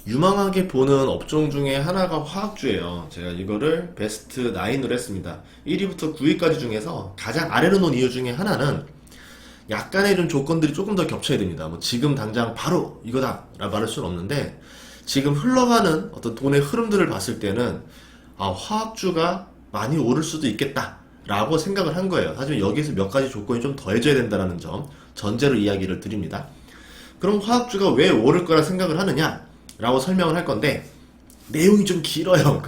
유망하게 보는 업종 중에 하나가 화학주예요. 제가 이거를 베스트 9으로 했습니다. 1위부터 9위까지 중에서 가장 아래로 놓은 이유 중에 하나는 약간의 좀 조건들이 조금 더 겹쳐야 됩니다. 뭐 지금 당장 바로 이거다 라 말할 수는 없는데, 지금 흘러가는 어떤 돈의 흐름들을 봤을 때는 화학주가 많이 오를 수도 있겠다 라고 생각을 한 거예요. 하지만 여기서 몇 가지 조건이 좀 더해져야 된다는 점 전제로 이야기를 드립니다. 그럼 화학주가 왜 오를 거라 생각을 하느냐 라고 설명을 할 건데, 내용이 좀 길어요.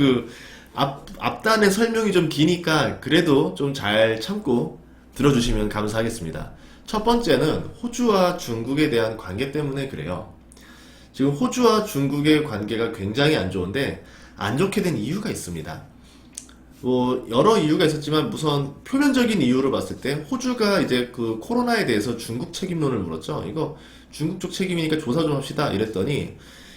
앞단의 설명이 좀 기니까 그래도 좀 잘 참고 들어주시면 감사하겠습니다. 첫 번째는 호주와 중국에 대한 관계 때문에 그래요. 지금 호주와 중국의 관계가 굉장히 안 좋은데, 안 좋게 된 이유가 있습니다. 뭐 여러 이유가 있었지만 우선 표면적인 이유로 봤을 때 호주가 이제 그 코로나에 대해서 중국 책임론을 물었죠. 이거 중국 쪽 책임이니까 조사 좀 합시다 이랬더니,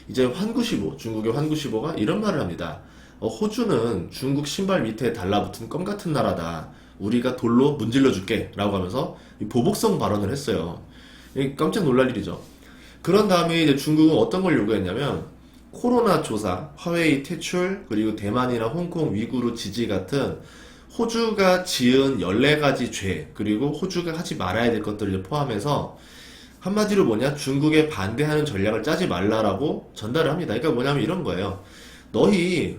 이제 환구시보, 중국의 환구시보가 이런 말을 합니다. 호주는 중국 신발 밑에 달라붙은 껌 같은 나라다. 우리가 돌로 문질러 줄게 라고 하면서 보복성 발언을 했어요. 깜짝 놀랄 일이죠. 그런 다음에 이제 중국은 어떤 걸 요구했냐면, 코로나 조사, 화웨이 퇴출, 그리고 대만이나 홍콩, 위구르 지지 같은 호주가 지은 14가지 죄, 그리고 호주가 하지 말아야 될 것들을 포함해서 한마디로 뭐냐, 중국에 반대하는 전략을 짜지 말라라고 전달을 합니다. 그러니까 뭐냐면 이런 거예요. 너희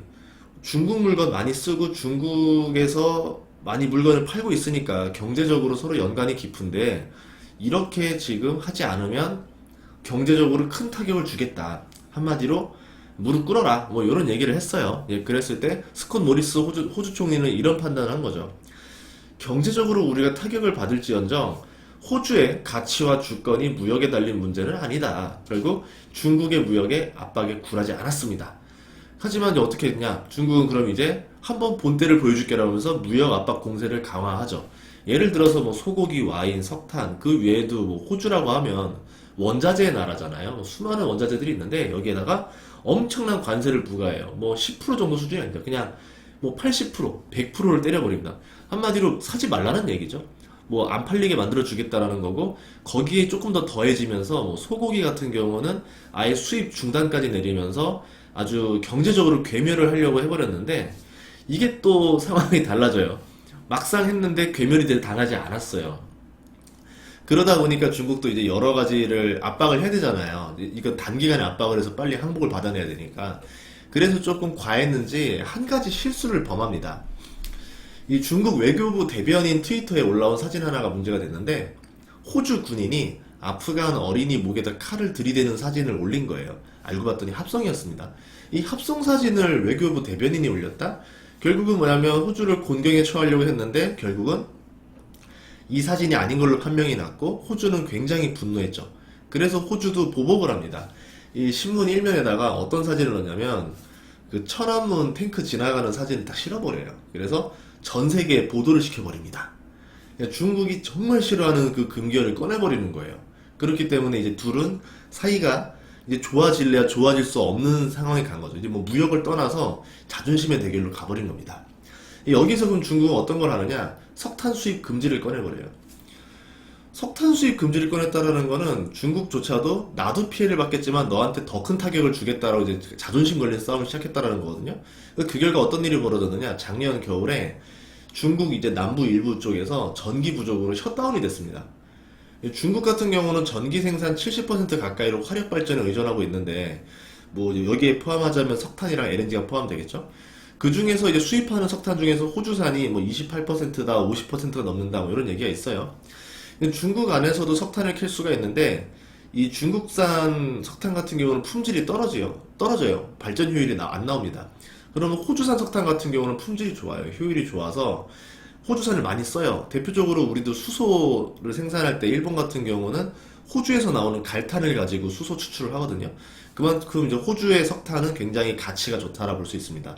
중국 물건 많이 쓰고 중국에서 많이 물건을 팔고 있으니까 경제적으로 서로 연관이 깊은데, 이렇게 지금 하지 않으면 경제적으로 큰 타격을 주겠다. 한마디로 무릎 꿇어라. 뭐 이런 얘기를 했어요. 예, 그랬을 때 스콧 모리스 호주 총리는 이런 판단을 한 거죠. 경제적으로 우리가 타격을 받을지언정 호주의 가치와 주권이 무역에 달린 문제는 아니다. 결국 중국의 무역에 압박에 굴하지 않았습니다. 하지만 이제 어떻게 했냐? 중국은 그럼 이제 한번 본때를 보여줄게라고 하면서 무역 압박 공세를 강화하죠. 예를 들어서 뭐 소고기, 와인, 석탄, 그 외에도 뭐 호주라고 하면 원자재의 나라잖아요. 뭐 수많은 원자재들이 있는데 여기에다가 엄청난 관세를 부과해요. 뭐 10% 정도 수준이 아니다. 그냥 뭐 80%, 100%를 때려버립니다. 한마디로 사지 말라는 얘기죠. 뭐 안 팔리게 만들어 주겠다라는 거고, 거기에 조금 더 더해지면서 뭐 소고기 같은 경우는 아예 수입 중단까지 내리면서 아주 경제적으로 괴멸을 하려고 해버렸는데, 이게 또 상황이 달라져요. 막상 했는데 괴멸이 당하지 않았어요. 그러다 보니까 중국도 이제 여러 가지를 압박을 해야 되잖아요. 이거 단기간에 압박을 해서 빨리 항복을 받아내야 되니까. 그래서 조금 과했는지 한 가지 실수를 범합니다. 이 중국 외교부 대변인 트위터에 올라온 사진 하나가 문제가 됐는데, 호주 군인이 아프간 어린이 목에다 칼을 들이대는 사진을 올린 거예요. 알고 봤더니 합성이었습니다. 이 합성 사진을 외교부 대변인이 올렸다? 결국은 뭐냐면 호주를 곤경에 처하려고 했는데, 결국은 이 사진이 아닌 걸로 판명이 났고 호주는 굉장히 분노했죠. 그래서 호주도 보복을 합니다. 이 신문 일면에다가 어떤 사진을 넣냐면, 그 천안문 탱크 지나가는 사진을 딱 실어버려요. 그래서 전 세계에 보도를 시켜버립니다. 중국이 정말 싫어하는 그 금기어를 꺼내버리는 거예요. 그렇기 때문에 이제 둘은 사이가 이제 좋아질래야 좋아질 수 없는 상황에 간 거죠. 이제 뭐 무역을 떠나서 자존심의 대결로 가버린 겁니다. 여기서 그럼 중국은 어떤 걸 하느냐? 석탄 수입 금지를 꺼내버려요. 석탄 수입 금지를 꺼냈다라는 거는 중국조차도 나도 피해를 받겠지만 너한테 더 큰 타격을 주겠다라고 이제 자존심 걸린 싸움을 시작했다라는 거거든요. 그 결과 어떤 일이 벌어졌느냐? 작년 겨울에 중국 이제 남부 일부 쪽에서 전기 부족으로 셧다운이 됐습니다. 중국 같은 경우는 전기 생산 70% 가까이로 화력 발전에 의존하고 있는데, 뭐 여기에 포함하자면 석탄이랑 LNG가 포함되겠죠. 그 중에서 이제 수입하는 석탄 중에서 호주산이 뭐 28%다, 50%가 넘는다, 뭐 이런 얘기가 있어요. 중국 안에서도 석탄을 캘 수가 있는데, 이 중국산 석탄 같은 경우는 품질이 떨어져요. 발전 효율이 안 나옵니다. 그러면 호주산 석탄 같은 경우는 품질이 좋아요. 효율이 좋아서 호주산을 많이 써요. 대표적으로 우리도 수소를 생산할 때 일본 같은 경우는 호주에서 나오는 갈탄을 가지고 수소 추출을 하거든요. 그만큼 이제 호주의 석탄은 굉장히 가치가 좋다라 볼 수 있습니다.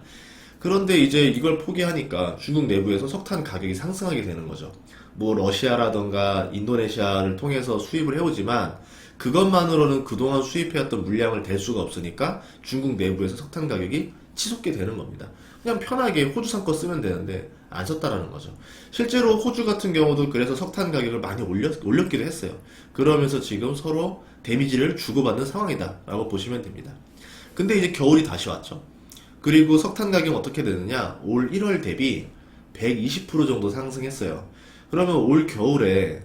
그런데 이제 이걸 포기하니까 중국 내부에서 석탄 가격이 상승하게 되는 거죠. 뭐 러시아라던가 인도네시아를 통해서 수입을 해오지만 그것만으로는 그동안 수입해왔던 물량을 댈 수가 없으니까 중국 내부에서 석탄 가격이 치솟게 되는 겁니다. 그냥 편하게 호주산 거 쓰면 되는데 안 썼다라는 거죠. 실제로 호주 같은 경우도 그래서 석탄 가격을 많이 올렸기도 했어요. 그러면서 지금 서로 데미지를 주고받는 상황이다 라고 보시면 됩니다. 근데 이제 겨울이 다시 왔죠. 그리고 석탄 가격은 어떻게 되느냐? 올 1월 대비 120% 정도 상승했어요. 그러면 올 겨울에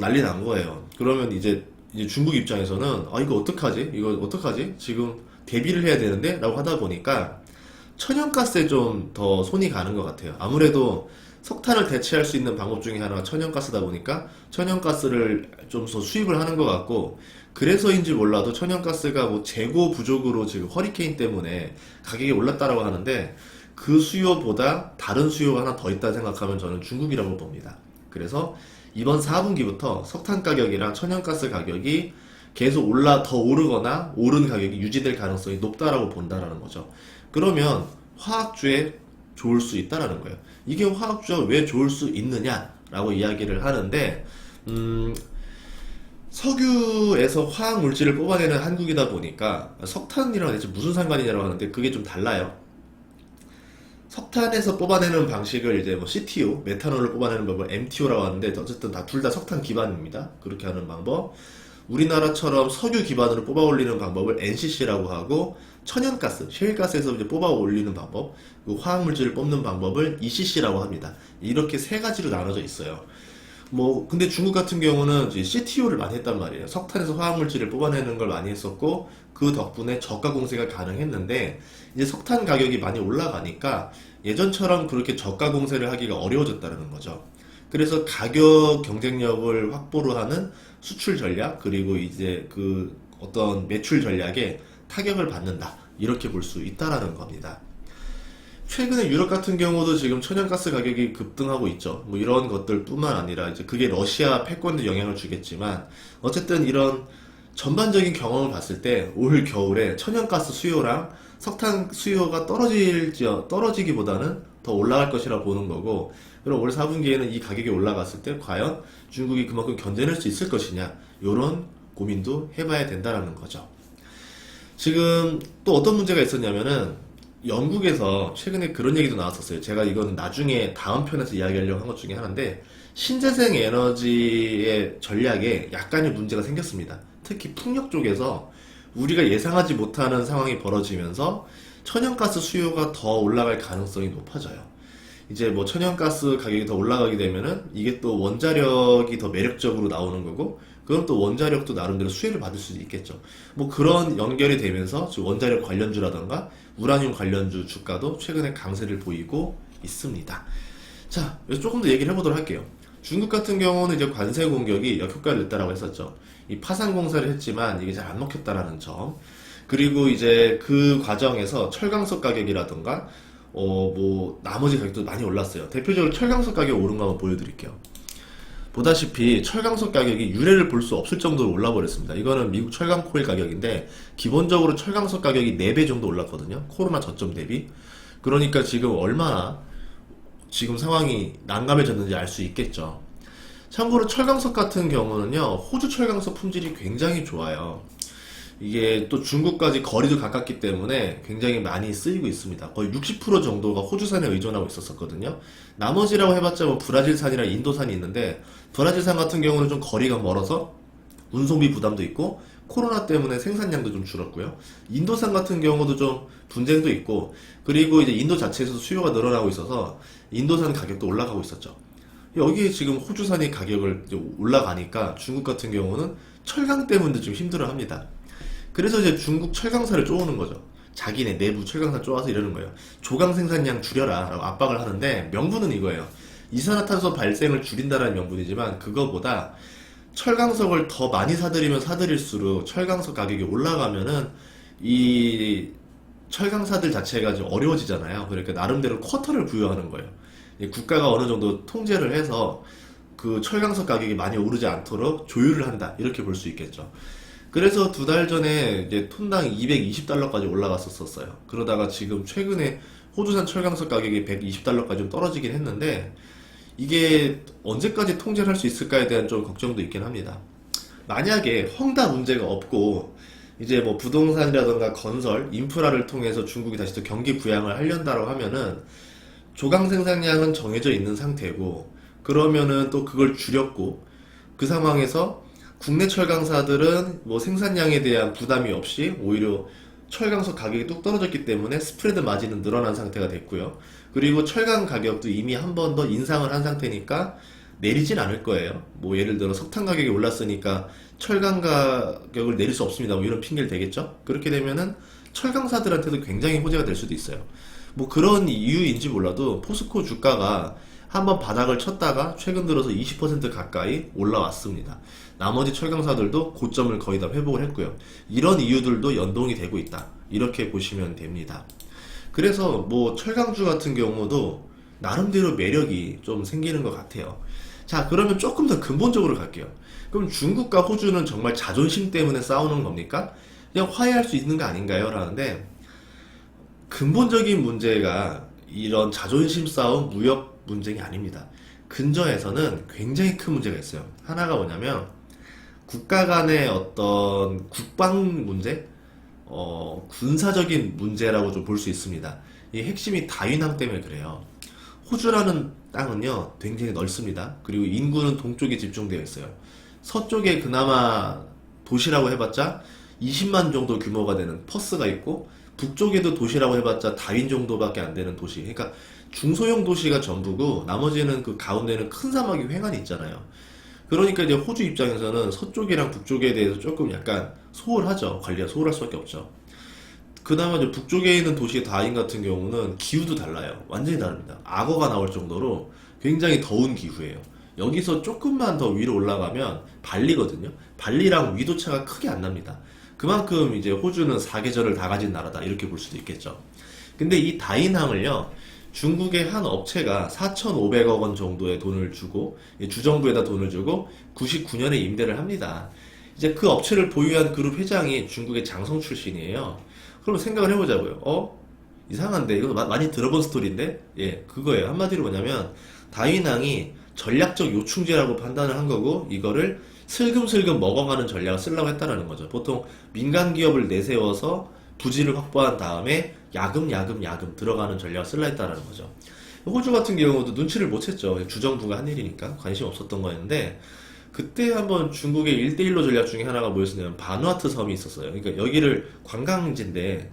난리 난 거예요. 그러면 이제 중국 입장에서는 이거 어떡하지? 이거 어떡하지? 지금 대비를 해야 되는데? 라고 하다 보니까 천연가스에 좀 더 손이 가는 것 같아요. 아무래도 석탄을 대체할 수 있는 방법 중에 하나가 천연가스다 보니까 천연가스를 좀 더 수입을 하는 것 같고, 그래서인지 몰라도 천연가스가 뭐 재고 부족으로 지금 허리케인 때문에 가격이 올랐다라고 하는데, 그 수요보다 다른 수요가 하나 더 있다 생각하면 저는 중국이라고 봅니다. 그래서 이번 4분기부터 석탄 가격이랑 천연가스 가격이 계속 더 오르거나 오른 가격이 유지될 가능성이 높다라고 본다라는 거죠. 그러면 화학주에 좋을 수 있다라는 거예요. 이게 화학주가 왜 좋을 수 있느냐라고 이야기를 하는데, 석유에서 화학 물질을 뽑아내는 한국이다 보니까 석탄이랑 대체 무슨 상관이냐고 하는데, 그게 좀 달라요. 석탄에서 뽑아내는 방식을 이제 뭐 CTO, 메탄올을 뽑아내는 법을 MTO라고 하는데, 어쨌든 둘 다 석탄 기반입니다. 그렇게 하는 방법. 우리나라처럼 석유 기반으로 뽑아 올리는 방법을 NCC라고 하고, 천연가스, 셰일가스에서 이제 뽑아 올리는 방법, 그 화학물질을 뽑는 방법을 ECC라고 합니다. 이렇게 세 가지로 나눠져 있어요. 근데 중국 같은 경우는 이제 CTO를 많이 했단 말이에요. 석탄에서 화학물질을 뽑아내는 걸 많이 했었고, 그 덕분에 저가 공세가 가능했는데, 이제 석탄 가격이 많이 올라가니까 예전처럼 그렇게 저가 공세를 하기가 어려워졌다는 거죠. 그래서 가격 경쟁력을 확보로 하는 수출 전략, 그리고 이제 그 어떤 매출 전략에 타격을 받는다, 이렇게 볼 수 있다라는 겁니다. 최근에 유럽 같은 경우도 지금 천연가스 가격이 급등하고 있죠. 뭐 이런 것들 뿐만 아니라 이제 그게 러시아 패권도 영향을 주겠지만, 어쨌든 이런 전반적인 경험을 봤을 때 올 겨울에 천연가스 수요랑 석탄 수요가 떨어지기보다는 더 올라갈 것이라 보는 거고, 그럼 올 4분기에는 이 가격이 올라갔을 때 과연 중국이 그만큼 견뎌낼 수 있을 것이냐, 이런 고민도 해봐야 된다는 거죠. 지금 또 어떤 문제가 있었냐면은, 영국에서 최근에 그런 얘기도 나왔었어요. 제가 이거는 나중에 다음 편에서 이야기하려고 한 것 중에 하나인데, 신재생 에너지의 전략에 약간의 문제가 생겼습니다. 특히 풍력 쪽에서 우리가 예상하지 못하는 상황이 벌어지면서 천연가스 수요가 더 올라갈 가능성이 높아져요. 이제 뭐 천연가스 가격이 더 올라가게 되면은 이게 또 원자력이 더 매력적으로 나오는 거고, 그럼 또 원자력도 나름대로 수혜를 받을 수도 있겠죠. 뭐 그런 연결이 되면서 원자력 관련주라던가 우라늄 관련주 주가도 최근에 강세를 보이고 있습니다. 자, 여기서 조금 더 얘기를 해보도록 할게요. 중국 같은 경우는 이제 관세 공격이 역효과를 냈다라고 했었죠. 이 파산 공사를 했지만 이게 잘 안 먹혔다라는 점. 그리고 이제 그 과정에서 철강석 가격이라던가 뭐 나머지 가격도 많이 올랐어요. 대표적으로 철강석 가격 오른 거 한번 보여드릴게요. 보다시피 철강석 가격이 유례를 볼 수 없을 정도로 올라버렸습니다. 이거는 미국 철강 코일 가격인데, 기본적으로 철강석 가격이 4배 정도 올랐거든요. 코로나 저점 대비. 그러니까 지금 얼마나 지금 상황이 난감해졌는지 알 수 있겠죠. 참고로 철강석 같은 경우는요, 호주 철강석 품질이 굉장히 좋아요. 이게 또 중국까지 거리도 가깝기 때문에 굉장히 많이 쓰이고 있습니다. 거의 60% 정도가 호주산에 의존하고 있었거든요. 나머지라고 해봤자 뭐 브라질산이나 인도산이 있는데, 브라질산 같은 경우는 좀 거리가 멀어서 운송비 부담도 있고 코로나 때문에 생산량도 좀 줄었고요. 인도산 같은 경우도 좀 분쟁도 있고, 그리고 이제 인도 자체에서도 수요가 늘어나고 있어서 인도산 가격도 올라가고 있었죠. 여기에 지금 호주산이 가격을 이제 올라가니까 중국 같은 경우는 철강 때문에 좀 힘들어합니다. 그래서 이제 중국 철강사를 쪼우는 거죠. 자기네 내부 철강사 쪼아서 이러는 거예요. 조강 생산량 줄여라 라고 압박을 하는데, 명분은 이거예요. 이산화탄소 발생을 줄인다는 명분이지만, 그거보다 철강석을 더 많이 사들이면 사들일수록 철강석 가격이 올라가면은 이 철강사들 자체가 좀 어려워지잖아요. 그러니까 나름대로 쿼터를 부여하는 거예요. 국가가 어느 정도 통제를 해서 그 철강석 가격이 많이 오르지 않도록 조율을 한다, 이렇게 볼 수 있겠죠. 그래서 2달 전에 이제 톤당 220달러까지 올라갔었어요. 그러다가 지금 최근에 호주산 철강석 가격이 120달러까지 좀 떨어지긴 했는데, 이게 언제까지 통제를 할 수 있을까에 대한 좀 걱정도 있긴 합니다. 만약에 헝다 문제가 없고 이제 뭐 부동산이라던가 건설, 인프라를 통해서 중국이 다시 또 경기 부양을 하려다라고 하면은 조강 생산량은 정해져 있는 상태고, 그러면은 또 그걸 줄였고, 그 상황에서 국내 철강사들은 뭐 생산량에 대한 부담이 없이 오히려 철강석 가격이 뚝 떨어졌기 때문에 스프레드 마진은 늘어난 상태가 됐고요. 그리고 철강 가격도 이미 한 번 더 인상을 한 상태니까 내리진 않을 거예요. 뭐 예를 들어 석탄 가격이 올랐으니까 철강 가격을 내릴 수 없습니다. 뭐 이런 핑계를 대겠죠. 그렇게 되면은 철강사들한테도 굉장히 호재가 될 수도 있어요. 뭐 그런 이유인지 몰라도 포스코 주가가 한번 바닥을 쳤다가 최근 들어서 20% 가까이 올라왔습니다. 나머지 철강사들도 고점을 거의 다 회복을 했고요. 이런 이유들도 연동이 되고 있다. 이렇게 보시면 됩니다. 그래서 뭐 철강주 같은 경우도 나름대로 매력이 좀 생기는 것 같아요. 자, 그러면 조금 더 근본적으로 갈게요. 그럼 중국과 호주는 정말 자존심 때문에 싸우는 겁니까? 그냥 화해할 수 있는 거 아닌가요? 라는데 근본적인 문제가 이런 자존심 싸움, 무역 문제가 아닙니다. 근저에서는 굉장히 큰 문제가 있어요. 하나가 뭐냐면 국가 간의 어떤 국방 문제, 군사적인 문제라고 좀 볼 수 있습니다. 이 핵심이 다윈항 때문에 그래요. 호주라는 땅은요, 굉장히 넓습니다. 그리고 인구는 동쪽에 집중되어 있어요. 서쪽에 그나마 도시라고 해봤자 20만 정도 규모가 되는 퍼스가 있고, 북쪽에도 도시라고 해봤자 다윈 정도밖에 안 되는 도시. 그러니까 중소형 도시가 전부고, 나머지는 그 가운데는 큰 사막이 횡한이 있잖아요. 그러니까 이제 호주 입장에서는 서쪽이랑 북쪽에 대해서 조금 약간 소홀하죠. 관리가 소홀할 수밖에 없죠. 그나마 이제 북쪽에 있는 도시 다인 같은 경우는 기후도 달라요. 완전히 다릅니다. 악어가 나올 정도로 굉장히 더운 기후예요. 여기서 조금만 더 위로 올라가면 발리거든요. 발리랑 위도차가 크게 안 납니다. 그만큼 이제 호주는 사계절을 다 가진 나라다. 이렇게 볼 수도 있겠죠. 근데 이 다인항을요, 중국의 한 업체가 4,500억 원 정도의 돈을 주고, 주정부에다 돈을 주고 99년에 임대를 합니다. 이제 그 업체를 보유한 그룹 회장이 중국의 장성 출신이에요. 그럼 생각을 해보자고요. 이상한데 이거 많이 들어본 스토리인데, 예, 그거예요. 한마디로 뭐냐면 다윈항이 전략적 요충지라고 판단을 한 거고, 이거를 슬금슬금 먹어가는 전략을 쓰려고 했다는 거죠. 보통 민간 기업을 내세워서 부지를 확보한 다음에 야금야금 들어가는 전략을 쓰려 했다는 거죠. 호주 같은 경우도 눈치를 못 챘죠. 주정부가 한 일이니까 관심 없었던 거였는데, 그때 한번 중국의 1대1로 전략 중에 하나가 뭐였냐면 바누아투 섬이 있었어요. 그러니까 여기를 관광지인데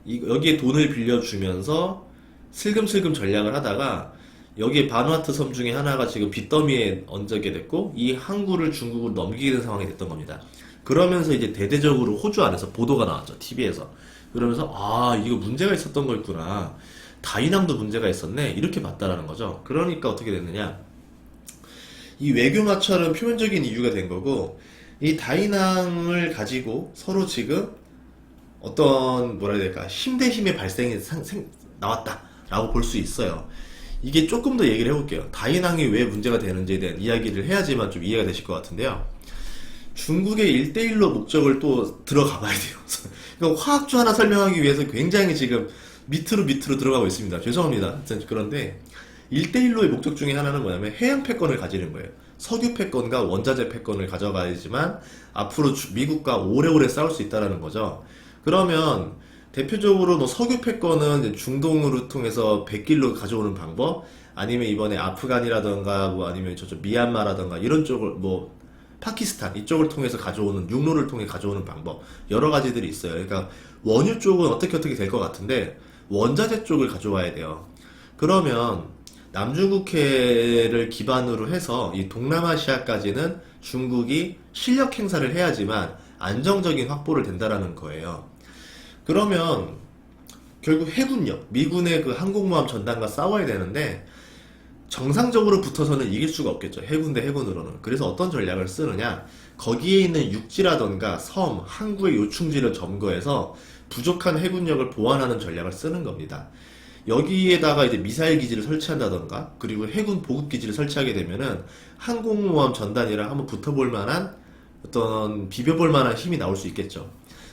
여기에 돈을 빌려주면서 슬금슬금 전략을 하다가, 여기에 바누아투 섬 중에 하나가 지금 빚더미에 얹게 됐고, 이 항구를 중국으로 넘기게 된 상황이 됐던 겁니다. 그러면서 이제 대대적으로 호주 안에서 보도가 나왔죠. TV에서. 그러면서 이거 문제가 있었던 거였구나. 다인항도 문제가 있었네. 이렇게 봤다라는 거죠. 그러니까 어떻게 됐느냐. 이 외교 마찰은 표면적인 이유가 된 거고, 이 다인항을 가지고 서로 지금 어떤 뭐라 해야 될까, 힘 대 힘의 발생이 나왔다라고 볼 수 있어요. 이게 조금 더 얘기를 해볼게요. 다인항이 왜 문제가 되는지에 대한 이야기를 해야지만 좀 이해가 되실 것 같은데요. 중국의 1대1로 목적을 또 들어가 봐야 돼요. 그러니까 화학주 하나 설명하기 위해서 굉장히 지금 밑으로 들어가고 있습니다. 죄송합니다. 그런데 1대1로의 목적 중에 하나는 뭐냐면 해양 패권을 가지는 거예요. 석유 패권과 원자재 패권을 가져가야지만 앞으로 미국과 오래오래 싸울 수 있다는 거죠. 그러면 대표적으로 뭐 석유 패권은 이제 중동으로 통해서 백길로 가져오는 방법, 아니면 이번에 아프간이라던가 뭐 아니면 저쪽 미얀마라던가 이런 쪽을, 뭐 파키스탄 이쪽을 통해서 가져오는, 육로를 통해 가져오는 방법, 여러 가지들이 있어요. 그러니까 원유 쪽은 어떻게 될 것 같은데, 원자재 쪽을 가져와야 돼요. 그러면 남중국해를 기반으로 해서 이 동남아시아까지는 중국이 실력 행사를 해야지만 안정적인 확보를 된다라는 거예요. 그러면 결국 해군력, 미군의 그 항공모함 전단과 싸워야 되는데, 정상적으로 붙어서는 이길 수가 없겠죠. 해군 대 해군으로는. 그래서 어떤 전략을 쓰느냐, 거기에 있는 육지라던가 섬, 항구의 요충지를 점거해서 부족한 해군력을 보완하는 전략을 쓰는 겁니다. 여기에다가 이제 미사일 기지를 설치한다던가, 그리고 해군 보급 기지를 설치하게 되면은 항공모함 전단이랑 한번 붙어볼 만한, 어떤 비벼볼 만한 힘이 나올 수 있겠죠.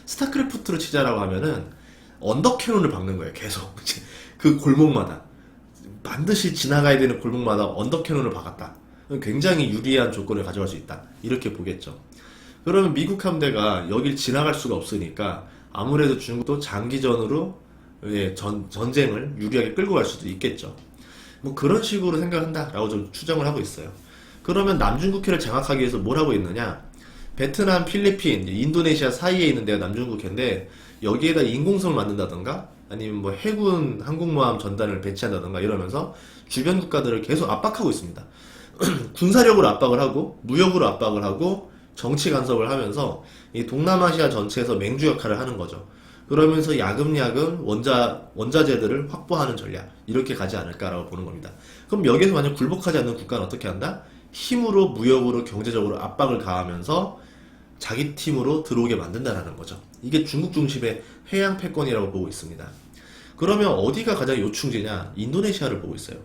스타크래프트로 치자라고 하면은 언더 캐논을 박는 거예요. 계속 그 골목마다, 반드시 지나가야 되는 골목마다 언더 캐논을 박았다. 굉장히 유리한 조건을 가져갈 수 있다. 이렇게 보겠죠. 그러면 미국 함대가 여길 지나갈 수가 없으니까 아무래도 중국도 장기전으로 전쟁을 유리하게 끌고 갈 수도 있겠죠. 뭐 그런 식으로 생각한다라고 좀 추정을 하고 있어요. 그러면 남중국해를 장악하기 위해서 뭘 하고 있느냐? 베트남, 필리핀, 인도네시아 사이에 있는 데가 남중국해인데, 여기에다 인공섬을 만든다던가 아니면 뭐 해군 항공모함 전단을 배치한다던가 이러면서 주변 국가들을 계속 압박하고 있습니다. 군사력으로 압박을 하고 무역으로 압박을 하고 정치 간섭을 하면서 이 동남아시아 전체에서 맹주 역할을 하는 거죠. 그러면서 야금야금 원자재들을 확보하는 전략 이렇게 가지 않을까라고 보는 겁니다. 그럼 여기에서 만약 굴복하지 않는 국가는 어떻게 한다? 힘으로 무역으로 경제적으로 압박을 가하면서 자기 팀으로 들어오게 만든다라는 거죠. 이게 중국 중심의 해양 패권이라고 보고 있습니다. 그러면 어디가 가장 요충지냐? 인도네시아를 보고 있어요.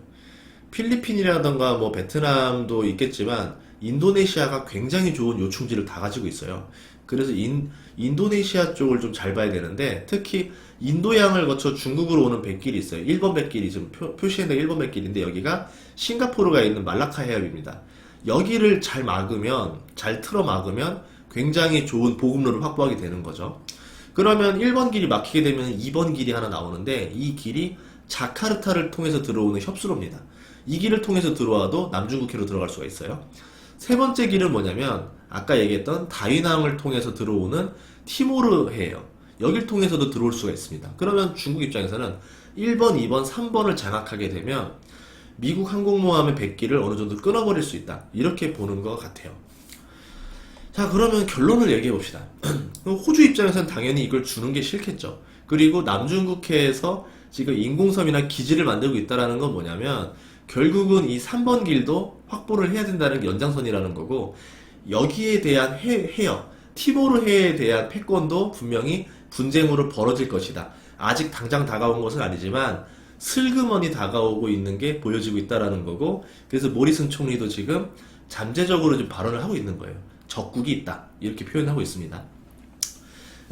필리핀이라던가 뭐 베트남도 있겠지만 인도네시아가 굉장히 좋은 요충지를 다 가지고 있어요. 그래서 인도네시아 쪽을 좀 잘 봐야 되는데 특히 인도양을 거쳐 중국으로 오는 백길이 있어요. 1번 백길이 지금 표시된 1번 백길인데 여기가 싱가포르가 있는 말라카 해협입니다. 여기를 잘 막으면 잘 틀어 막으면 굉장히 좋은 보급로를 확보하게 되는 거죠. 그러면 1번 길이 막히게 되면 2번 길이 하나 나오는데 이 길이 자카르타를 통해서 들어오는 협수로입니다. 이 길을 통해서 들어와도 남중국해로 들어갈 수가 있어요. 세 번째 길은 뭐냐면 아까 얘기했던 다위낭을 통해서 들어오는 티모르해예요. 여길 통해서도 들어올 수가 있습니다. 그러면 중국 입장에서는 1번, 2번, 3번을 장악하게 되면 미국 항공모함의 백기를 어느 정도 끊어버릴 수 있다. 이렇게 보는 것 같아요. 자, 그러면 결론을 얘기해 봅시다. 호주 입장에서는 당연히 이걸 주는 게 싫겠죠. 그리고 남중국해에서 지금 인공섬이나 기지를 만들고 있다는 건 뭐냐면 결국은 이 3번 길도 확보를 해야 된다는 게 연장선이라는 거고 여기에 대한 해역, 티모르해에 대한 패권도 분명히 분쟁으로 벌어질 것이다. 아직 당장 다가온 것은 아니지만 슬그머니 다가오고 있는 게 보여지고 있다라는 거고 그래서 모리슨 총리도 지금 잠재적으로 좀 발언을 하고 있는 거예요. 적국이 있다. 이렇게 표현하고 있습니다.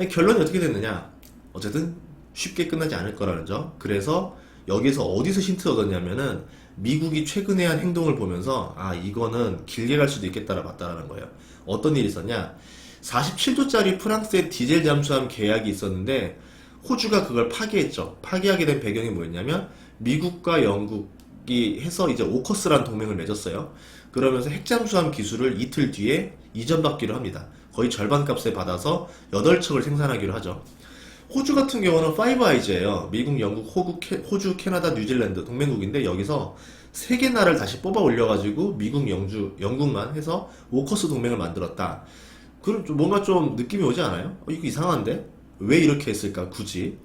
결론이 어떻게 됐느냐? 어쨌든 쉽게 끝나지 않을 거라는 점. 그래서 여기서 어디서 힌트 얻었냐면은 미국이 최근에 한 행동을 보면서 아 이거는 길게 갈 수도 있겠다라 봤다라는 거예요. 어떤 일이 있었냐? 47조짜리 프랑스의 디젤 잠수함 계약이 있었는데 호주가 그걸 파기했죠. 파기하게 된 배경이 뭐였냐면 미국과 영국이 해서 이제 오커스라는 동맹을 맺었어요. 그러면서 핵잠수함 기술을 이틀 뒤에 이전받기로 합니다. 거의 절반 값에 받아서 8척을 생산하기로 하죠. 호주 같은 경우는 파이브 아이즈예요. 미국, 영국, 호주, 캐나다, 뉴질랜드 동맹국인데 여기서 세 개 나라를 다시 뽑아 올려가지고 미국, 영국만 해서 오커스 동맹을 만들었다. 그럼 뭔가 좀 느낌이 오지 않아요? 이거 이상한데? 왜 이렇게 했을까? 굳이?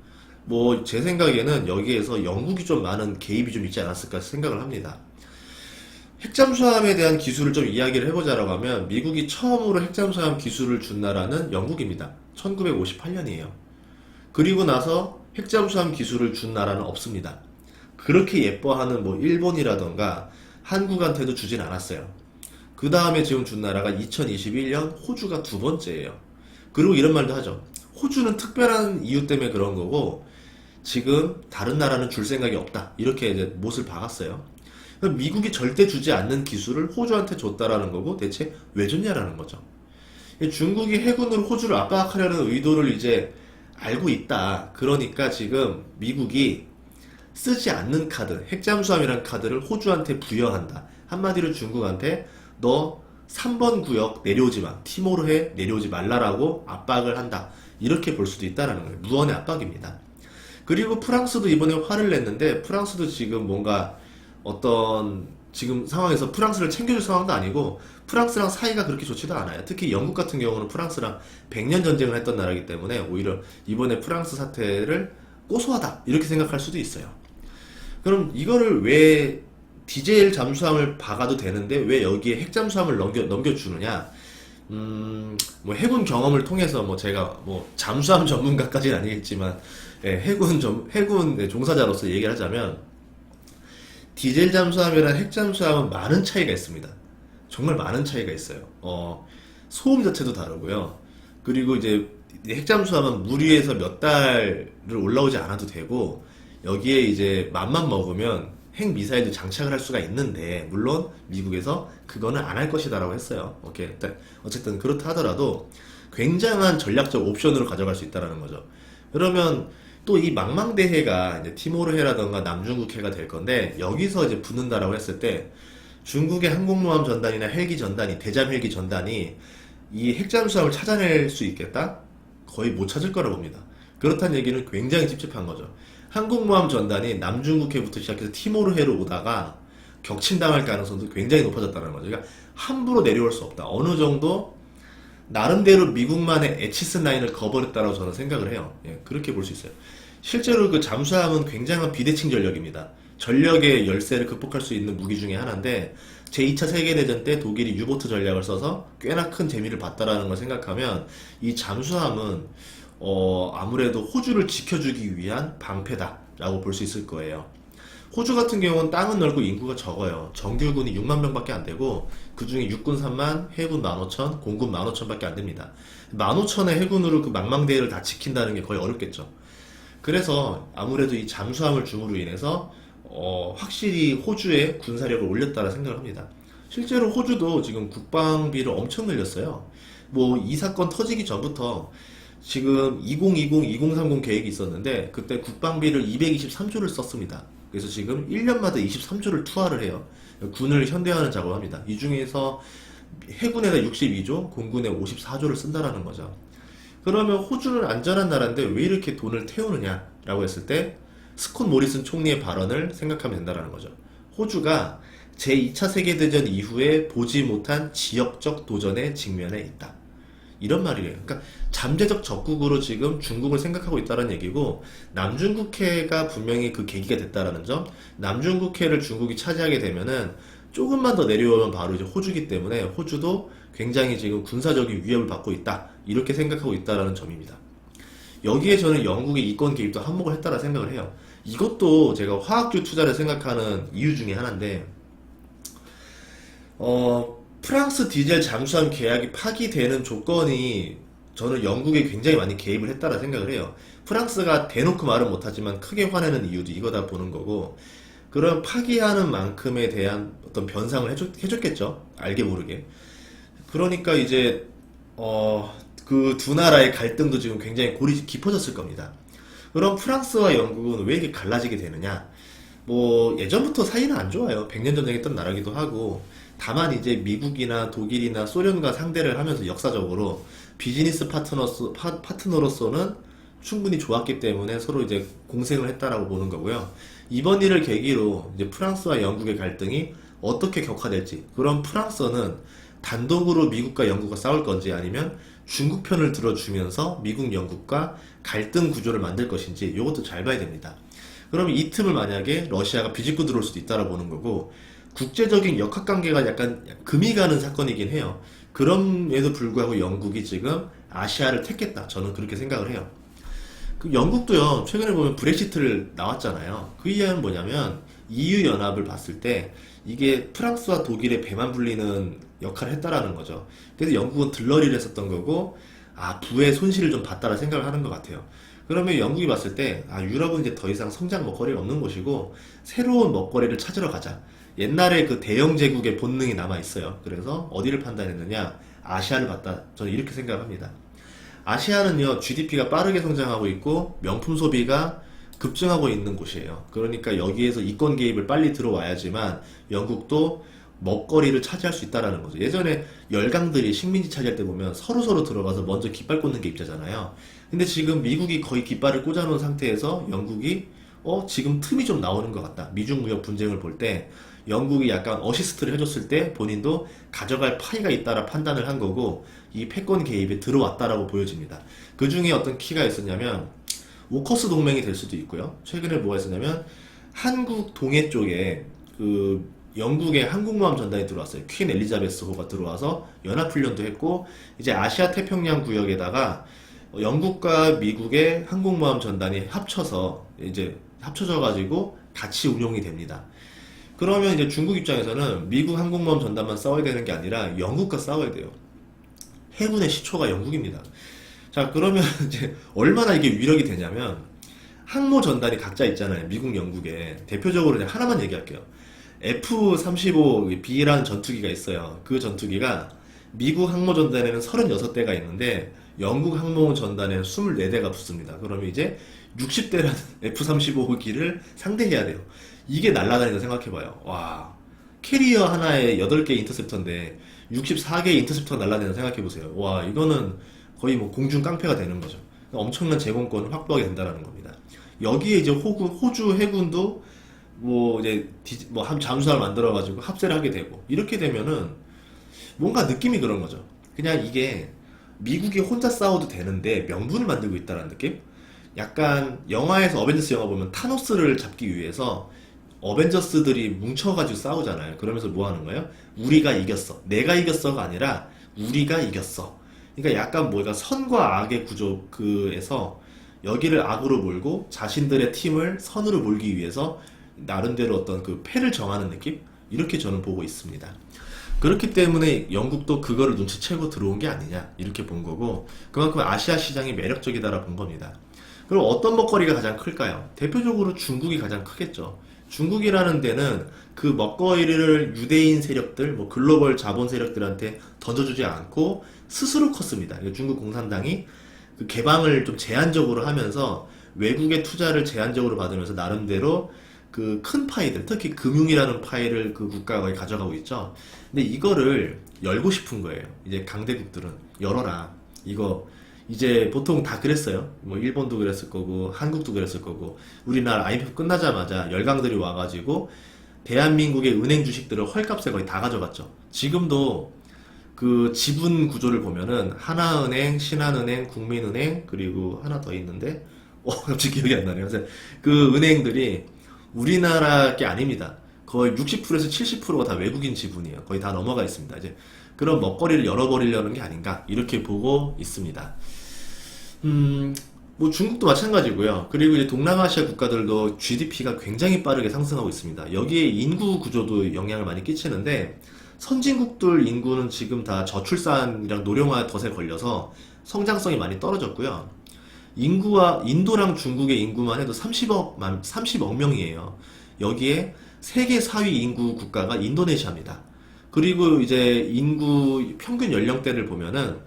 뭐 제 생각에는 여기에서 영국이 좀 많은 개입이 좀 있지 않았을까 생각을 합니다. 핵잠수함에 대한 기술을 좀 이야기를 해보자라고 하면 미국이 처음으로 핵잠수함 기술을 준 나라는 영국입니다. 1958년이에요. 그리고 나서 핵잠수함 기술을 준 나라는 없습니다. 그렇게 예뻐하는 뭐 일본이라던가 한국한테도 주진 않았어요. 그 다음에 지금 준 나라가 2021년 호주가 두 번째예요. 그리고 이런 말도 하죠. 호주는 특별한 이유 때문에 그런 거고 지금 다른 나라는 줄 생각이 없다. 이렇게 이제 못을 박았어요. 미국이 절대 주지 않는 기술을 호주한테 줬다라는 거고 대체 왜 줬냐라는 거죠. 중국이 해군으로 호주를 압박하려는 의도를 이제 알고 있다. 그러니까 지금 미국이 쓰지 않는 카드, 핵잠수함이라는 카드를 호주한테 부여한다. 한마디로 중국한테 너 3번 구역 내려오지 마. 티모르해 내려오지 말라라고 압박을 한다. 이렇게 볼 수도 있다라는 거예요. 무언의 압박입니다. 그리고 프랑스도 이번에 화를 냈는데 프랑스도 지금 뭔가 어떤 지금 상황에서 프랑스를 챙겨줄 상황도 아니고 프랑스랑 사이가 그렇게 좋지도 않아요. 특히 영국 같은 경우는 프랑스랑 100년 전쟁을 했던 나라이기 때문에 오히려 이번에 프랑스 사태를 고소하다 이렇게 생각할 수도 있어요. 그럼 이거를 왜 디젤 잠수함을 박아도 되는데 왜 여기에 핵잠수함을 넘겨주느냐? 뭐 해군 경험을 통해서 뭐 제가 뭐 잠수함 전문가까지는 아니겠지만 해군 종사자로서 얘기를 하자면 디젤 잠수함이랑 핵 잠수함은 많은 차이가 있습니다. 정말 많은 차이가 있어요. 소음 자체도 다르고요. 그리고 이제 핵 잠수함은 물 위에서 몇 달을 올라오지 않아도 되고 여기에 이제 맘만 먹으면 핵 미사일도 장착을 할 수가 있는데 물론 미국에서 그거는 안 할 것이다라고 했어요. 오케이. 어쨌든 그렇다 하더라도 굉장한 전략적 옵션으로 가져갈 수 있다라는 거죠. 그러면 또 이 망망대해가 이제 티모르해라던가 남중국해가 될 건데 여기서 이제 붙는다라고 했을 때 중국의 항공모함 전단이나 헬기 전단이 대잠 헬기 전단이 이 핵잠수함을 찾아낼 수 있겠다? 거의 못 찾을 거라고 봅니다. 그렇다는 얘기는 굉장히 찝찝한 거죠. 한국모함 전단이 남중국해부터 시작해서 티모르해로 오다가 격침당할 가능성도 굉장히 높아졌다는 거죠. 그러니까 함부로 내려올 수 없다. 어느 정도 나름대로 미국만의 에치슨 라인을 거버렸다고 저는 생각을 해요. 예, 그렇게 볼 수 있어요. 실제로 그 잠수함은 굉장한 비대칭 전력입니다. 전력의 열세를 극복할 수 있는 무기 중에 하나인데 제2차 세계대전 때 독일이 유보트 전략을 써서 꽤나 큰 재미를 봤다라는 걸 생각하면 이 잠수함은 아무래도 호주를 지켜주기 위한 방패다라고 볼 수 있을 거예요. 호주 같은 경우는 땅은 넓고 인구가 적어요. 정규군이 6만 명밖에 안 되고 그 중에 육군 3만, 해군 15,000, 공군 15,000밖에 안 됩니다. 15,000의 해군으로 그 망망대해를 다 지킨다는 게 거의 어렵겠죠. 그래서 아무래도 이 잠수함을 줌으로 인해서 확실히 호주의 군사력을 올렸다고 생각을 합니다. 실제로 호주도 지금 국방비를 엄청 늘렸어요. 뭐 이 사건 터지기 전부터 지금 2020-2030 계획이 있었는데 그때 국방비를 223조를 썼습니다. 그래서 지금 1년마다 23조를 투하를 해요. 군을 현대화하는 작업을 합니다. 이 중에서 해군에다 62조, 공군에 54조를 쓴다라는 거죠. 그러면 호주는 안전한 나라인데 왜 이렇게 돈을 태우느냐라고 했을 때 스콧 모리슨 총리의 발언을 생각하면 된다라는 거죠. 호주가 제2차 세계대전 이후에 보지 못한 지역적 도전에 직면해 있다. 이런 말이에요. 그러니까 잠재적 적국으로 지금 중국을 생각하고 있다는 얘기고 남중국해가 분명히 그 계기가 됐다라는 점. 남중국해를 중국이 차지하게 되면은 조금만 더 내려오면 바로 이제 호주기 때문에 호주도 굉장히 지금 군사적인 위협을 받고 있다. 이렇게 생각하고 있다라는 점입니다. 여기에 저는 영국의 이권 개입도 한몫을 했다라 생각을 해요. 이것도 제가 화학주 투자를 생각하는 이유 중에 하나인데 프랑스 디젤 잠수함 계약이 파기되는 조건이 저는 영국에 굉장히 많이 개입을 했다라 생각을 해요. 프랑스가 대놓고 말은 못하지만 크게 화내는 이유도 이거다 보는 거고 그런 파기하는 만큼에 대한 어떤 변상을 해줬겠죠. 알게 모르게. 그러니까 이제 그 두 나라의 갈등도 지금 굉장히 골이 깊어졌을 겁니다. 그럼 프랑스와 영국은 왜 이렇게 갈라지게 되느냐? 뭐 예전부터 사이는 안 좋아요. 100년 전쟁 했던 나라기도 하고 다만 이제 미국이나 독일이나 소련과 상대를 하면서 역사적으로 비즈니스 파트너로서는 충분히 좋았기 때문에 서로 이제 공생을 했다라고 보는 거고요. 이번 일을 계기로 이제 프랑스와 영국의 갈등이 어떻게 격화될지, 그럼 프랑스는 단독으로 미국과 영국과 싸울 건지 아니면 중국 편을 들어주면서 미국, 영국과 갈등 구조를 만들 것인지 이것도 잘 봐야 됩니다. 그러면 이 틈을 만약에 러시아가 비집고 들어올 수도 있다라 보는 거고 국제적인 역학관계가 약간 금이 가는 사건이긴 해요. 그럼에도 불구하고 영국이 지금 아시아를 택했다. 저는 그렇게 생각을 해요. 그 영국도요, 최근에 보면 브렉시트를 나왔잖아요. 그 이야기는 뭐냐면 EU 연합을 봤을 때 이게 프랑스와 독일의 배만 불리는 역할을 했다라는 거죠. 그래서 영국은 들러리를 했었던 거고, 부의 손실을 좀 봤다라 생각을 하는 것 같아요. 그러면 영국이 봤을 때, 유럽은 이제 더 이상 성장 먹거리가 없는 곳이고, 새로운 먹거리를 찾으러 가자. 옛날에 그 대영 제국의 본능이 남아 있어요. 그래서 어디를 판단했느냐? 아시아를 봤다. 저는 이렇게 생각합니다. 아시아는요, GDP가 빠르게 성장하고 있고, 명품 소비가 급증하고 있는 곳이에요. 그러니까 여기에서 이권 개입을 빨리 들어와야지만 영국도 먹거리를 차지할 수 있다라는 거죠. 예전에 열강들이 식민지 차지할 때 보면 서로서로 들어가서 먼저 깃발 꽂는 게 입자잖아요. 근데 지금 미국이 거의 깃발을 꽂아놓은 상태에서 영국이 지금 틈이 좀 나오는 것 같다. 미중 무역 분쟁을 볼 때 영국이 약간 어시스트를 해줬을 때 본인도 가져갈 파이가 있다라 판단을 한 거고 이 패권 개입에 들어왔다라고 보여집니다. 그 중에 어떤 키가 있었냐면 오커스 동맹이 될 수도 있고요. 최근에 뭐가 있었냐면 한국 동해 쪽에 그 영국의 항공모함 전단이 들어왔어요. 퀸 엘리자베스호가 들어와서 연합훈련도 했고 이제 아시아 태평양 구역에다가 영국과 미국의 항공모함 전단이 합쳐져 가지고 같이 운용이 됩니다. 그러면 이제 중국 입장에서는 미국 항공모함 전단만 싸워야 되는 게 아니라 영국과 싸워야 돼요. 해군의 시초가 영국입니다. 자, 그러면 이제 얼마나 이게 위력이 되냐면 항모 전단이 각자 있잖아요. 미국, 영국에. 대표적으로 그냥 하나만 얘기할게요. F-35B라는 전투기가 있어요. 그 전투기가 미국 항모 전단에는 36대가 있는데 영국 항모 전단에는 24대가 붙습니다. 그러면 이제 60대라는 F-35기를 상대해야 돼요. 이게 날아다니는 거 생각해봐요. 와, 캐리어 하나에 8개 인터셉터인데 64개 인터셉터 날아다니는 거 생각해보세요. 와, 이거는 거의 뭐 공중 깡패가 되는 거죠. 엄청난 제공권을 확보하게 된다는 겁니다. 여기에 이제 호주 해군도 뭐 이제 잠수함을 만들어가지고 합세를 하게 되고 이렇게 되면은 뭔가 느낌이 그런 거죠. 그냥 이게 미국이 혼자 싸워도 되는데 명분을 만들고 있다는 느낌? 약간 영화에서 어벤져스 영화 보면 타노스를 잡기 위해서 어벤져스들이 뭉쳐가지고 싸우잖아요. 그러면서 뭐 하는 거예요? 우리가 이겼어. 내가 이겼어가 아니라 우리가 이겼어. 그러니까 약간 뭐가 선과 악의 구조 그에서 여기를 악으로 몰고 자신들의 팀을 선으로 몰기 위해서 나름대로 어떤 그 패를 정하는 느낌? 이렇게 저는 보고 있습니다. 그렇기 때문에 영국도 그거를 눈치채고 들어온 게 아니냐 이렇게 본 거고 그만큼 아시아 시장이 매력적이다라 본 겁니다. 그럼 어떤 먹거리가 가장 클까요? 대표적으로 중국이 가장 크겠죠. 중국이라는 데는 그 먹거리를 유대인 세력들, 뭐 글로벌 자본 세력들한테 던져주지 않고 스스로 컸습니다. 중국 공산당이 그 개방을 좀 제한적으로 하면서 외국의 투자를 제한적으로 받으면서 나름대로 그 큰 파이들, 특히 금융이라는 파이를 그 국가가 가져가고 있죠. 근데 이거를 열고 싶은 거예요. 이제 강대국들은 열어라. 이거 이제 보통 다 그랬어요. 뭐 일본도 그랬을 거고 한국도 그랬을 거고 우리나라 IMF 끝나자마자 열강들이 와가지고 대한민국의 은행 주식들을 헐값에 거의 다 가져갔죠. 지금도 그 지분 구조를 보면은 하나은행, 신한은행, 국민은행 그리고 하나 더 있는데 갑자기 기억이 안 나네요. 그래서 그 은행들이 우리나라 게 아닙니다. 거의 60%에서 70%가 다 외국인 지분이에요. 거의 다 넘어가 있습니다. 이제 그런 먹거리를 열어버리려는 게 아닌가 이렇게 보고 있습니다. 뭐 중국도 마찬가지고요. 그리고 이제 동남아시아 국가들도 GDP가 굉장히 빠르게 상승하고 있습니다. 여기에 인구 구조도 영향을 많이 끼치는데 선진국들 인구는 지금 다 저출산이랑 노령화 덫에 걸려서 성장성이 많이 떨어졌고요. 인구와 인도랑 중국의 인구만 해도 30억 명이에요. 여기에 세계 4위 인구 국가가 인도네시아입니다. 그리고 이제 인구 평균 연령대를 보면은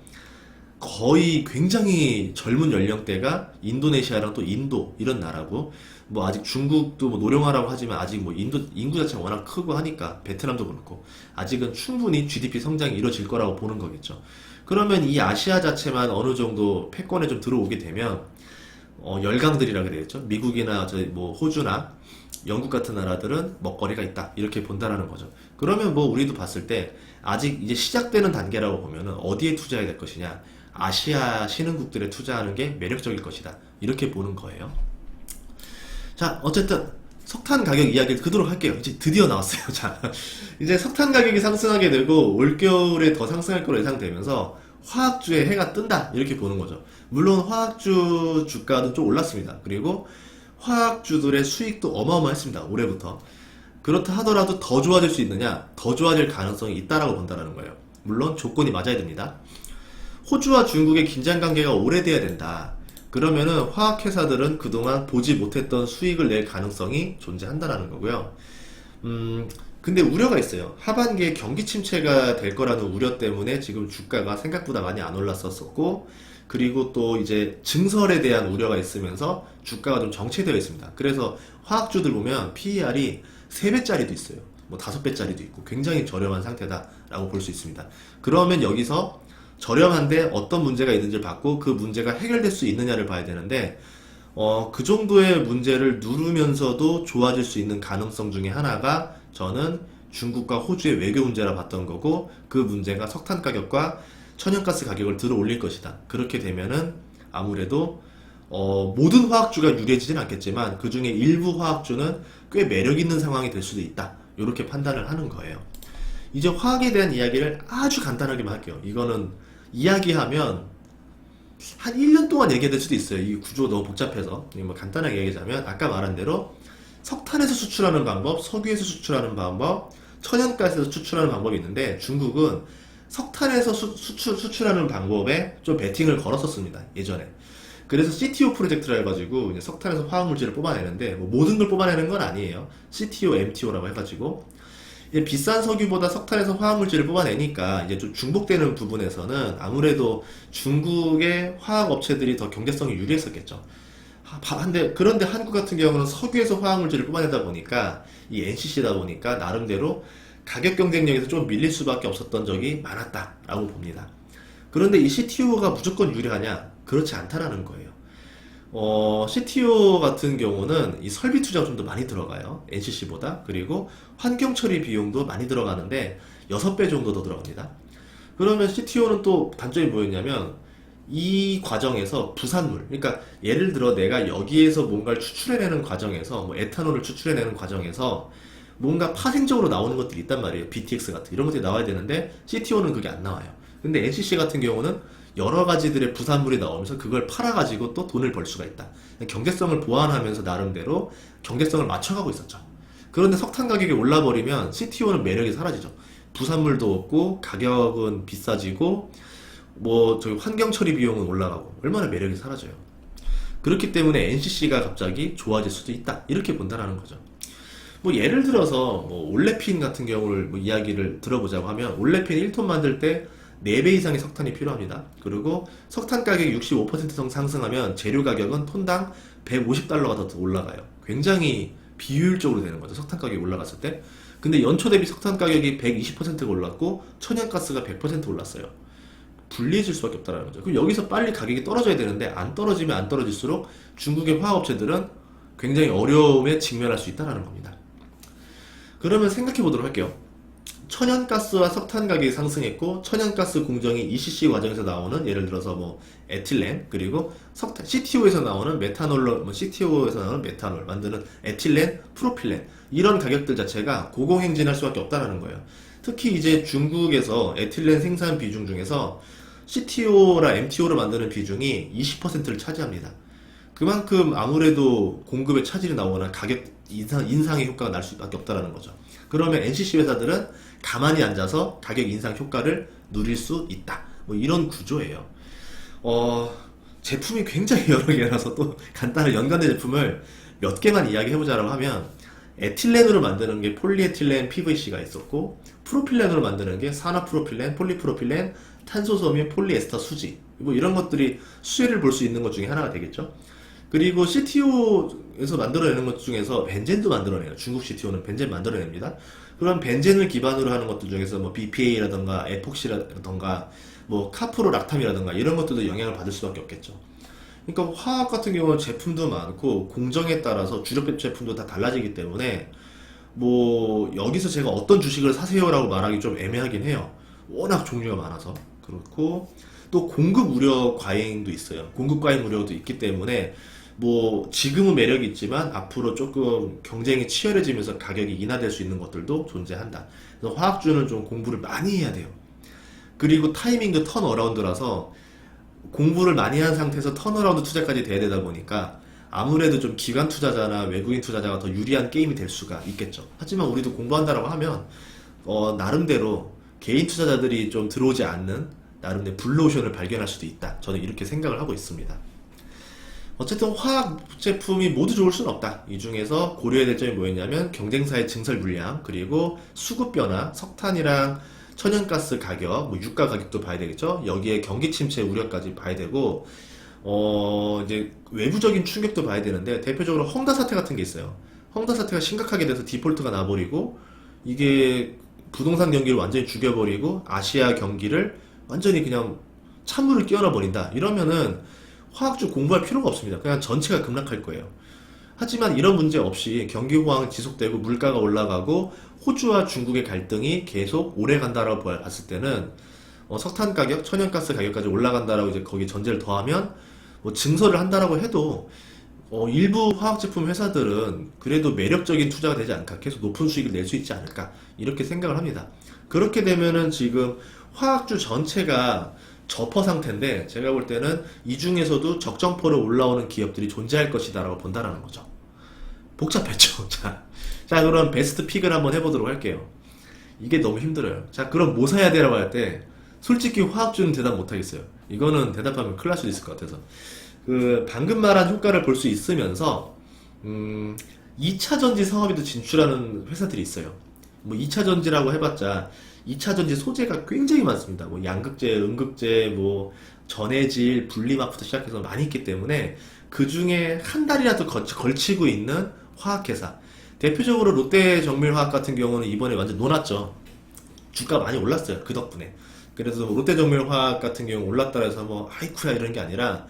거의 굉장히 젊은 연령대가 인도네시아랑 또 인도 이런 나라고 뭐 아직 중국도 뭐 노령화라고 하지만 아직 뭐 인구 자체가 워낙 크고 하니까 베트남도 그렇고 아직은 충분히 GDP 성장이 이루어질 거라고 보는 거겠죠. 그러면 이 아시아 자체만 어느 정도 패권에 좀 들어오게 되면 열강들이라 그래야죠. 미국이나 뭐 호주나 영국 같은 나라들은 먹거리가 있다 이렇게 본다라는 거죠. 그러면 뭐 우리도 봤을 때 아직 이제 시작되는 단계라고 보면은 어디에 투자해야 될 것이냐 아시아 신흥국들에 투자하는 게 매력적일 것이다 이렇게 보는 거예요. 자 어쨌든 석탄 가격 이야기를 그대로 할게요. 이제 드디어 나왔어요. 자 이제 석탄 가격이 상승하게 되고 올겨울에 더 상승할 거로 예상되면서 화학주에 해가 뜬다 이렇게 보는 거죠. 물론 화학주 주가도 좀 올랐습니다. 그리고 화학주들의 수익도 어마어마했습니다. 올해부터. 그렇다 하더라도 더 좋아질 수 있느냐? 더 좋아질 가능성이 있다라고 본다는 거예요. 물론 조건이 맞아야 됩니다. 호주와 중국의 긴장관계가 오래돼야 된다. 그러면은 화학회사들은 그동안 보지 못했던 수익을 낼 가능성이 존재한다라는 거고요. 근데 우려가 있어요. 하반기에 경기 침체가 될 거라는 우려 때문에 지금 주가가 생각보다 많이 안 올랐었고, 그리고 또 이제 증설에 대한 우려가 있으면서 주가가 좀 정체되어 있습니다. 그래서 화학주들 보면 PER이 3배짜리도 있어요. 뭐 5배짜리도 있고 굉장히 저렴한 상태다라고 볼 수 있습니다. 그러면 여기서 저렴한데 어떤 문제가 있는지를 봤고 그 문제가 해결될 수 있느냐를 봐야 되는데 그 정도의 문제를 누르면서도 좋아질 수 있는 가능성 중에 하나가 저는 중국과 호주의 외교 문제라 봤던 거고 그 문제가 석탄 가격과 천연가스 가격을 들어 올릴 것이다. 그렇게 되면은 아무래도 모든 화학주가 유리해지진 않겠지만 그 중에 일부 화학주는 꽤 매력 있는 상황이 될 수도 있다. 이렇게 판단을 하는 거예요. 이제 화학에 대한 이야기를 아주 간단하게만 할게요. 이거는 이야기하면 한 1년 동안 얘기될 수도 있어요. 이 구조 너무 복잡해서. 뭐 간단하게 얘기하자면 아까 말한 대로 석탄에서 수출하는 방법, 석유에서 수출하는 방법, 천연가스에서 수출하는 방법이 있는데 중국은 석탄에서 수출하는 방법에 좀 베팅을 걸었었습니다. 예전에. 그래서 CTO 프로젝트라 해가지고 이제 석탄에서 화학물질을 뽑아내는데 뭐 모든 걸 뽑아내는 건 아니에요. CTO, MTO라고 해가지고 이제 비싼 석유보다 석탄에서 화학물질을 뽑아내니까 이제 좀 중복되는 부분에서는 아무래도 중국의 화학업체들이 더 경제성이 유리했었겠죠. 그런데 한국 같은 경우는 석유에서 화학물질을 뽑아내다 보니까 이 NCC다 보니까 나름대로 가격 경쟁력에서 좀 밀릴 수밖에 없었던 적이 많았다라고 봅니다. 그런데 이 CTO가 무조건 유리하냐? 그렇지 않다라는 거예요. CTO 같은 경우는 이 설비 투자가 좀 더 많이 들어가요. NCC보다. 그리고 환경 처리 비용도 많이 들어가는데 6배 정도 더 들어갑니다. 그러면 CTO는 또 단점이 뭐였냐면 이 과정에서 부산물, 그러니까 예를 들어 내가 여기에서 뭔가를 추출해내는 과정에서 뭐 에탄올을 추출해내는 과정에서 뭔가 파생적으로 나오는 것들이 있단 말이에요. BTX 같은 이런 것들이 나와야 되는데 CTO는 그게 안 나와요. 근데 NCC 같은 경우는 여러 가지들의 부산물이 나오면서 그걸 팔아가지고 또 돈을 벌 수가 있다. 경제성을 보완하면서 나름대로 경제성을 맞춰가고 있었죠. 그런데 석탄 가격이 올라버리면 CTO는 매력이 사라지죠. 부산물도 없고 가격은 비싸지고 뭐 저기 환경 처리 비용은 올라가고 얼마나 매력이 사라져요. 그렇기 때문에 NCC가 갑자기 좋아질 수도 있다. 이렇게 본다라는 거죠. 뭐 예를 들어서 뭐 올레핀 같은 경우를 뭐 이야기를 들어보자고 하면 올레핀 1톤 만들 때 4배 이상의 석탄이 필요합니다. 그리고 석탄 가격이 65% 상승하면 재료 가격은 톤당 150달러가 더 올라가요. 굉장히 비효율적으로 되는 거죠. 석탄 가격이 올라갔을 때. 근데 연초 대비 석탄 가격이 120%가 올랐고 천연가스가 100% 올랐어요. 불리해질 수밖에 없다는 거죠. 그럼 여기서 빨리 가격이 떨어져야 되는데 안 떨어지면 안 떨어질수록 중국의 화학업체들은 굉장히 어려움에 직면할 수 있다는 겁니다. 그러면 생각해 보도록 할게요. 천연가스와 석탄 가격이 상승했고 천연가스 공정이 ECC 과정에서 나오는 예를 들어서 뭐 에틸렌 그리고 석탄 CTO에서 나오는 메탄올로 뭐 CTO에서 나오는 메탄올 만드는 에틸렌, 프로필렌 이런 가격들 자체가 고공행진할 수밖에 없다는 거예요. 특히 이제 중국에서 에틸렌 생산 비중 중에서 CTO라 MTO를 만드는 비중이 20%를 차지합니다. 그만큼 아무래도 공급에 차질이 나오거나 가격 인상의 효과가 날 수밖에 없다는 거죠. 그러면 NCC 회사들은 가만히 앉아서 가격 인상 효과를 누릴 수 있다. 뭐 이런 구조예요. 제품이 굉장히 여러 개라서 또 간단한 연관된 제품을 몇 개만 이야기해보자라고 하면 에틸렌으로 만드는 게 폴리에틸렌 PVC가 있었고 프로필렌으로 만드는 게 산화프로필렌, 폴리프로필렌, 탄소섬유, 폴리에스터 수지 뭐 이런 것들이 수혜를 볼 수 있는 것 중에 하나가 되겠죠. 그리고 CTO에서 만들어내는 것 중에서 벤젠도 만들어내요. 중국 CTO는 벤젠 만들어냅니다. 그럼 벤젠을 기반으로 하는 것들 중에서 뭐 BPA라던가 에폭시라던가 뭐 카프로락탐이라던가 이런 것들도 영향을 받을 수밖에 없겠죠. 그러니까 화학 같은 경우는 제품도 많고 공정에 따라서 주력 제품도 다 달라지기 때문에 뭐 여기서 제가 어떤 주식을 사세요라고 말하기 좀 애매하긴 해요. 워낙 종류가 많아서 그렇고 또 공급 우려 과잉도 있어요. 공급 과잉 우려도 있기 때문에 뭐 지금은 매력이 있지만 앞으로 조금 경쟁이 치열해지면서 가격이 인하될 수 있는 것들도 존재한다. 그래서 화학주는 좀 공부를 많이 해야 돼요. 그리고 타이밍도 턴어라운드라서 공부를 많이 한 상태에서 턴어라운드 투자까지 돼야 되다 보니까 아무래도 좀 기관 투자자나 외국인 투자자가 더 유리한 게임이 될 수가 있겠죠. 하지만 우리도 공부한다라고 하면 나름대로 개인 투자자들이 좀 들어오지 않는 나름대로 블루오션을 발견할 수도 있다. 저는 이렇게 생각을 하고 있습니다. 어쨌든 화학 제품이 모두 좋을 수는 없다. 이 중에서 고려해야 될 점이 뭐였냐면 경쟁사의 증설 물량 그리고 수급 변화, 석탄이랑 천연가스 가격, 뭐 유가 가격도 봐야 되겠죠. 여기에 경기 침체 우려까지 봐야 되고 이제 외부적인 충격도 봐야 되는데 대표적으로 헝다 사태 같은 게 있어요. 헝다 사태가 심각하게 돼서 디폴트가 나버리고 이게 부동산 경기를 완전히 죽여버리고 아시아 경기를 완전히 그냥 찬물을 끼얹어 버린다. 이러면은 화학주 공부할 필요가 없습니다. 그냥 전체가 급락할 거예요. 하지만 이런 문제 없이 경기 호황은 지속되고 물가가 올라가고 호주와 중국의 갈등이 계속 오래 간다라고 봤을 때는 석탄 가격, 천연가스 가격까지 올라간다라고 이제 거기 전제를 더하면 뭐 증설을 한다라고 해도 일부 화학 제품 회사들은 그래도 매력적인 투자가 되지 않을까, 계속 높은 수익을 낼 수 있지 않을까 이렇게 생각을 합니다. 그렇게 되면은 지금 화학주 전체가 저퍼 상태인데 제가 볼 때는 이 중에서도 적정포로 올라오는 기업들이 존재할 것이다 라고 본다라는 거죠. 복잡했죠. 자 그럼 베스트 픽을 한번 해보도록 할게요. 이게 너무 힘들어요. 자 그럼 뭐 사야 되라고 할 때 솔직히 화학주는 대답 못하겠어요. 이거는 대답하면 큰일 날 수도 있을 것 같아서 그 방금 말한 효과를 볼 수 있으면서 2차 전지 사업에도 진출하는 회사들이 있어요. 뭐 2차 전지라고 해봤자 2차 전지 소재가 굉장히 많습니다. 뭐 양극재, 음극재, 뭐 전해질, 분리막부터 시작해서 많이 있기 때문에 그 중에 한 달이라도 걸치고 있는 화학회사. 대표적으로 롯데정밀화학 같은 경우는 이번에 완전 놀았죠. 주가 많이 올랐어요. 그 덕분에. 그래서 롯데정밀화학 같은 경우 올랐다 해서 뭐 아이쿠야 이런 게 아니라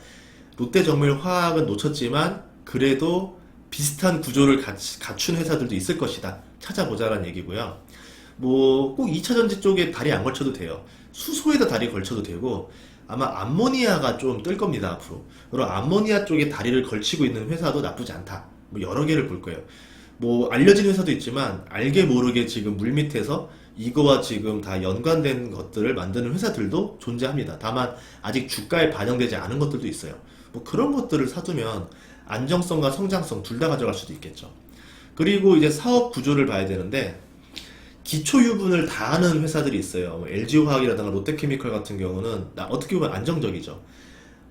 롯데정밀화학은 놓쳤지만 그래도 비슷한 구조를 갖춘 회사들도 있을 것이다. 찾아보자라는 얘기고요. 뭐 꼭 2차전지 쪽에 다리 안 걸쳐도 돼요. 수소에다 다리 걸쳐도 되고 아마 암모니아가 좀 뜰 겁니다 앞으로. 그리고 암모니아 쪽에 다리를 걸치고 있는 회사도 나쁘지 않다. 뭐 여러 개를 볼 거예요. 뭐 알려진 회사도 있지만 알게 모르게 지금 물밑에서 이거와 지금 다 연관된 것들을 만드는 회사들도 존재합니다. 다만 아직 주가에 반영되지 않은 것들도 있어요. 뭐 그런 것들을 사두면 안정성과 성장성 둘 다 가져갈 수도 있겠죠. 그리고 이제 사업 구조를 봐야 되는데 기초 유분을 다 하는 회사들이 있어요. 뭐 LG화학이라든가 롯데케미컬 같은 경우는 어떻게 보면 안정적이죠.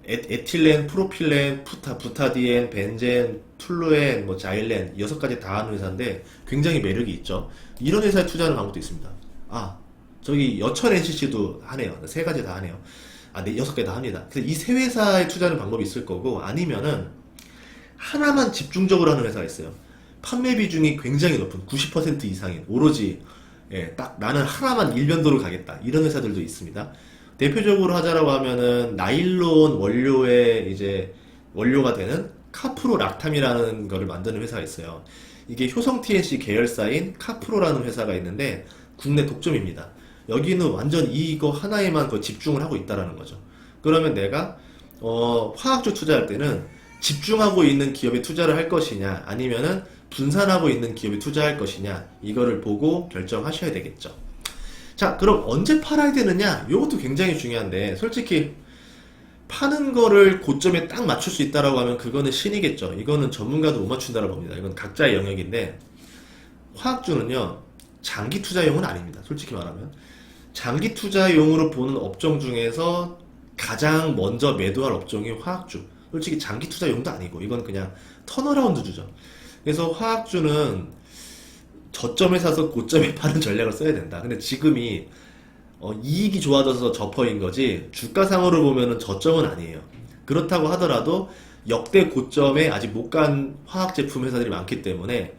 에틸렌, 프로필렌, 부타디엔, 벤젠, 툴루엔, 뭐 자일렌 6가지 다 하는 회사인데 굉장히 매력이 있죠. 이런 회사에 투자하는 방법도 있습니다. 아, 저기 여천 NCC도 하네요. 3가지 다 하네요. 아, 네, 6개 다 합니다. 그래서 이 세 회사에 투자하는 방법이 있을 거고 아니면은 하나만 집중적으로 하는 회사가 있어요. 판매 비중이 굉장히 높은 90% 이상인 오로지 딱 나는 하나만 일변도로 가겠다 이런 회사들도 있습니다. 대표적으로 하자라고 하면은 나일론 원료의 이제 원료가 되는 카프로락탐이라는 거를 만드는 회사가 있어요. 이게 효성 TNC 계열사인 카프로라는 회사가 있는데 국내 독점입니다. 여기는 완전 이거 하나에만 집중을 하고 있다라는 거죠. 그러면 내가 화학주 투자할 때는 집중하고 있는 기업에 투자를 할 것이냐 아니면은 분산하고 있는 기업에 투자할 것이냐 이거를 보고 결정하셔야 되겠죠. 자, 그럼 언제 팔아야 되느냐? 이것도 굉장히 중요한데 솔직히 파는 거를 고점에 딱 맞출 수 있다라고 하면 그거는 신이겠죠. 이거는 전문가도 못 맞춘다라고 봅니다. 이건 각자의 영역인데 화학주는요 장기 투자용은 아닙니다. 솔직히 말하면 장기 투자용으로 보는 업종 중에서 가장 먼저 매도할 업종이 화학주. 솔직히 장기 투자용도 아니고 이건 그냥 턴어라운드주죠. 그래서 화학주는 저점에 사서 고점에 파는 전략을 써야 된다. 근데 지금이 이익이 좋아져서 저퍼인 거지 주가상으로 보면은 저점은 아니에요. 그렇다고 하더라도 역대 고점에 아직 못 간 화학 제품 회사들이 많기 때문에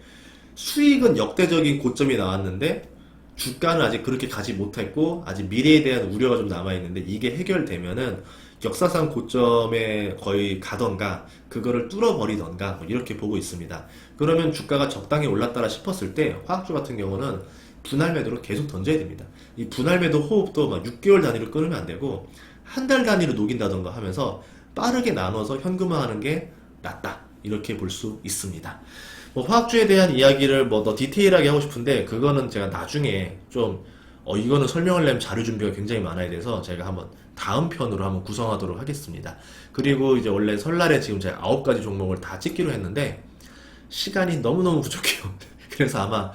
수익은 역대적인 고점이 나왔는데 주가는 아직 그렇게 가지 못했고 아직 미래에 대한 우려가 좀 남아있는데 이게 해결되면은 역사상 고점에 거의 가던가 그거를 뚫어버리던가 뭐 이렇게 보고 있습니다. 그러면 주가가 적당히 올랐다라 싶었을 때 화학주 같은 경우는 분할 매도로 계속 던져야 됩니다. 이 분할 매도 호흡도 막 6개월 단위로 끊으면 안 되고 한 달 단위로 녹인다던가 하면서 빠르게 나눠서 현금화하는 게 낫다 이렇게 볼 수 있습니다. 뭐 화학주에 대한 이야기를 뭐 더 디테일하게 하고 싶은데 그거는 제가 나중에 좀 이거는 설명하려면 자료 준비가 굉장히 많아야 돼서 제가 한번 다음 편으로 한번 구성하도록 하겠습니다. 그리고 이제 원래 설날에 지금 제가 9가지 종목을 다 찍기로 했는데 시간이 너무너무 부족해요. 그래서 아마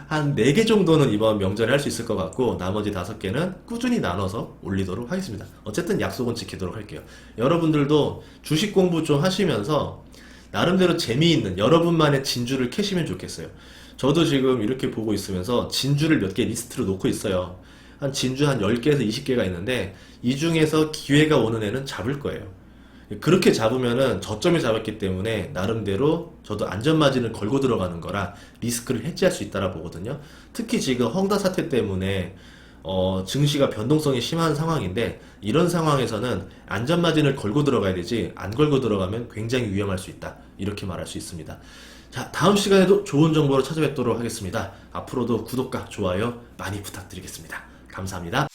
한 4개 정도는 이번 명절에 할 수 있을 것 같고 나머지 5개는 꾸준히 나눠서 올리도록 하겠습니다. 어쨌든 약속은 지키도록 할게요. 여러분들도 주식 공부 좀 하시면서 나름대로 재미있는 여러분만의 진주를 캐시면 좋겠어요. 저도 지금 이렇게 보고 있으면서 진주를 몇 개 리스트로 놓고 있어요. 한 진주 한 10개에서 20개가 있는데 이 중에서 기회가 오는 애는 잡을 거예요. 그렇게 잡으면은 저점에 잡았기 때문에 나름대로 저도 안전마진을 걸고 들어가는 거라 리스크를 해지할 수 있다라 보거든요. 특히 지금 헝다 사태 때문에 증시가 변동성이 심한 상황인데 이런 상황에서는 안전마진을 걸고 들어가야 되지 안 걸고 들어가면 굉장히 위험할 수 있다 이렇게 말할 수 있습니다. 자, 다음 시간에도 좋은 정보로 찾아뵙도록 하겠습니다. 앞으로도 구독과 좋아요 많이 부탁드리겠습니다. 감사합니다.